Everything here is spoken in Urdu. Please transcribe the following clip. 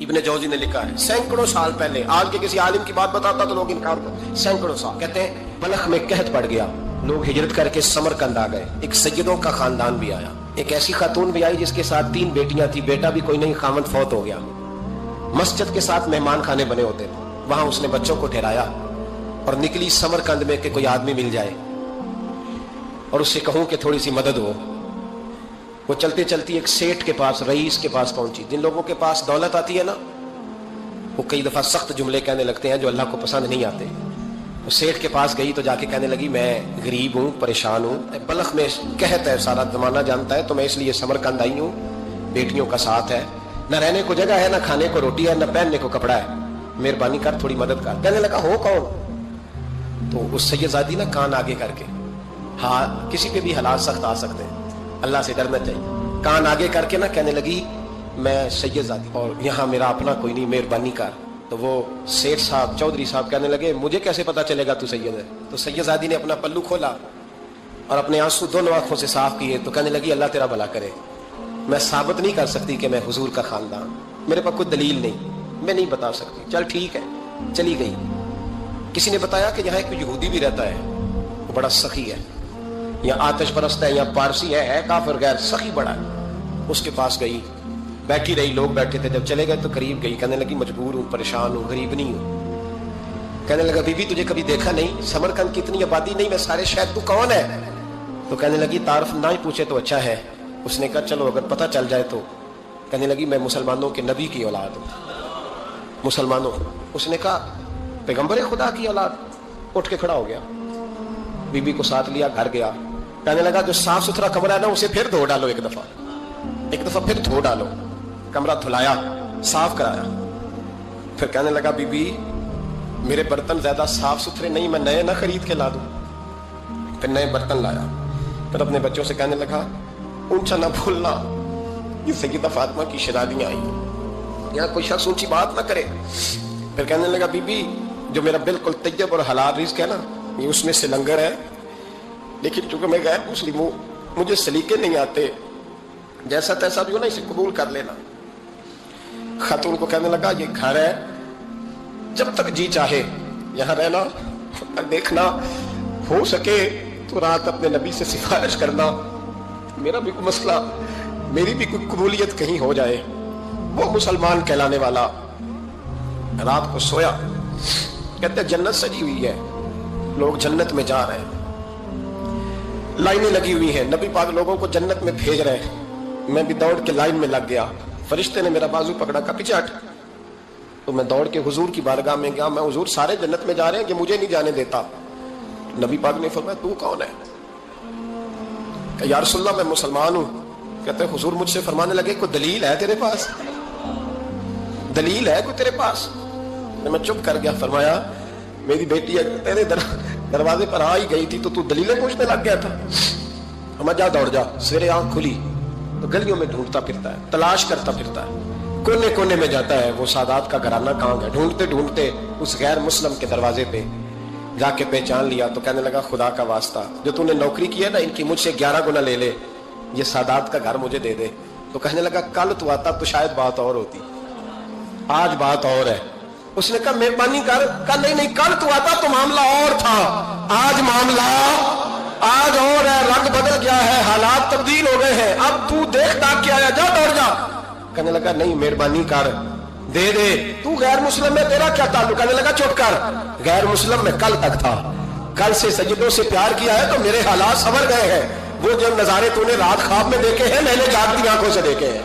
ابن جوزی نے لکھا ہے سینکڑوں سال پہلے، آج کے کسی عالم کی بات بتاتا تو لوگ انکار کرتے، سینکڑوں سال، کہتے ہیں بلخ میں قحط پڑ گیا، لوگ ہجرت کر کے سمرقند آ گئے، ایک سیدوں کا خاندان بھی آیا، ایک ایسی خاتون بھی آئی جس کے ساتھ 3 بیٹیاں تھی، بیٹا بھی کوئی نہیں، خاوند فوت ہو گیا، مسجد کے ساتھ مہمان خانے بنے ہوتے تھے، وہاں اس نے بچوں کو ٹھہرایا اور نکلی سمرقند میں کہ کوئی آدمی مل جائے اور اس سے کہوں کہ تھوڑی سی مدد ہو۔ وہ چلتے چلتی ایک سیٹھ کے پاس، رئیس کے پاس پہنچی۔ جن لوگوں کے پاس دولت آتی ہے نا، وہ کئی دفعہ سخت جملے کہنے لگتے ہیں جو اللہ کو پسند نہیں آتے۔ وہ سیٹھ کے پاس گئی تو جا کے کہنے لگی میں غریب ہوں، پریشان ہوں، بلخ میں قحط ہے، سارا زمانہ جانتا ہے، تو میں اس لیے سمرقند آئی ہوں، بیٹیوں کا ساتھ ہے، نہ رہنے کو جگہ ہے، نہ کھانے کو روٹی ہے، نہ پہننے کو کپڑا ہے، مہربانی کر تھوڑی مدد کر۔ کہنے لگا ہو کون؟ تو اس سیدزادی نے کان آگے کر کے، ہاں کسی پہ بھی حالات سخت آ سکتے ہیں، اللہ سے ڈرنا چاہیے، کان آگے کر کے نا کہنے لگی میں سیدزادی اور یہاں میرا اپنا کوئی نہیں، مہربانی کر۔ تو وہ سیٹھ صاحب، چودھری صاحب کہنے لگے مجھے کیسے پتا چلے گا تو سید ہے؟ تو سیدزادی نے اپنا پلو کھولا اور اپنے آنسو دونوں آنکھوں سے صاف کیے تو کہنے لگی اللہ تیرا بھلا کرے، میں ثابت نہیں کر سکتی کہ میں حضور کا خاندان، میرے پاس کوئی دلیل نہیں، میں نہیں بتا سکتی، چل ٹھیک ہے، چلی گئی۔ کسی نے بتایا کہ یہاں ایک یہودی بھی رہتا ہے، وہ بڑا سخی ہے، یا آتش پرست ہے، یا پارسی ہے کافر غیر، سخی بڑا ہے۔ اس کے پاس گئی، بیٹھی رہی، لوگ بیٹھے تھے، جب چلے گئے تو قریب گئی، کہنے لگی مجبور ہوں، پریشان ہوں، غریب نہیں ہوں۔ کہنے لگا بی بی تجھے کبھی دیکھا نہیں، سمرقند کی اتنی آبادی نہیں، میں سارے شہر، تو کون ہے؟ تو کہنے لگی تعارف نہ ہی پوچھے تو اچھا ہے۔ اس نے کہا چلو اگر پتہ چل جائے تو۔ کہنے لگی میں مسلمانوں کے نبی کی اولاد ہوں، مسلمانوں۔ اس نے کہا پیغمبر خدا کی اولاد؟ اٹھ کے کھڑا ہو گیا، بی بی کو ساتھ لیا، گھر گیا، کہنے لگا جو صاف ستھرا کمرہ ہے نا اسے پھر دھو ڈالو، ایک دفعہ پھر دھو ڈالو۔ کمرہ دھلایا، صاف کرایا، پھر کہنے لگا بی بی میرے برتن زیادہ صاف ستھرے نہیں، میں نئے نہ خرید کے لا دوں۔ پھر نئے برتن لایا، پھر اپنے بچوں سے کہنے لگا اونچا نہ بھولنا، یہ سیدہ فاطمہ کی شہزادیاں آئی، یہاں کوئی شخص اونچی بات نہ کرے۔ پھر کہنے لگا بی بی جو میرا بالکل طیب اور حلال رزق ہے نا، یہ اس میں سے لنگر ہے، لیکن چونکہ میں غیر مسلم ہوں، مجھے سلیقے نہیں آتے، جیسا تیسا بھی ہو نا اسے قبول کر لینا۔ خاتون کو کہنے لگا یہ گھر ہے، جب تک جی چاہے یہاں رہنا، اور دیکھنا ہو سکے تو رات اپنے نبی سے سفارش کرنا، میرا بھی کوئی مسئلہ، میری بھی کوئی قبولیت کہیں ہو جائے۔ وہ مسلمان کہلانے والا رات کو سویا، کہتے جنت سجی ہوئی ہے، لوگ جنت میں جا رہے ہیں، لائنیں لگی ہوئی ہیں، نبی پاک لوگوں کو جنت میں بھیج رہے ہیں، میں بھی دوڑ کے لائن میں لگ گیا، فرشتے نے میرا بازو پکڑا، کہا پیچھے ہٹ۔ تو میں دوڑ کے حضور کی بارگاہ میں گیا، میں حضور سارے جنت میں جا رہے ہیں کہ مجھے نہیں جانے دیتا۔ نبی پاک نے فرمایا تو کون ہے؟ کہ یا رسول اللہ میں مسلمان ہوں۔ کہتے ہیں حضور مجھ سے فرمانے لگے کوئی دلیل ہے تیرے پاس؟ دلیل ہے کوئی تیرے پاس؟ میں چپ کر گیا، فرمایا میری بیٹی تیرے دروازے پر آ ہی گئی تھی تو دلیلیں پوچھنے لگ گیا تھا؟ ہم جا دوڑ جا۔ سویرے آنکھ کھلی تو گلیوں میں ڈھونڈتا پھرتا ہے، تلاش کرتا پھرتا ہے، کونے کونے میں جاتا ہے وہ سادات کا گھرانہ کہاں گیا، ڈھونڈتے ڈھونڈتے اس غیر مسلم کے دروازے پہ جا کے پہچان لیا۔ تو کہنے لگا خدا کا واسطہ جو تو نے نوکری کی ہے نا ان کی مجھ سے 11 گنا لے لے، یہ سادات کا گھر مجھے دے دے۔ تو کہنے لگا کل تو آتا تو شاید بات اور ہوتی، آج بات اور ہے۔ اس نے کہا مہربانی کر، کہا نہیں کل تو آتا تو معاملہ اور تھا، آج معاملہ آج اور ہے، رنگ بدل گیا ہے، حالات تبدیل ہو گئے ہیں، اب تو دیکھ داکھ کے آیا، جا دوڑ جا۔ کہنے لگا نہیں مہربانی کر، دے دے، تو غیر مسلم میں تیرا کیا تعلق؟ کہنے لگا چپ کر، غیر مسلم میں کل تک تھا، کل سے سجدوں سے پیار کیا ہے تو میرے حالات سنور گئے ہیں، وہ جو نظارے تو نے رات خواب میں دیکھے ہیں میں نے جاگتی آنکھوں سے دیکھے ہیں۔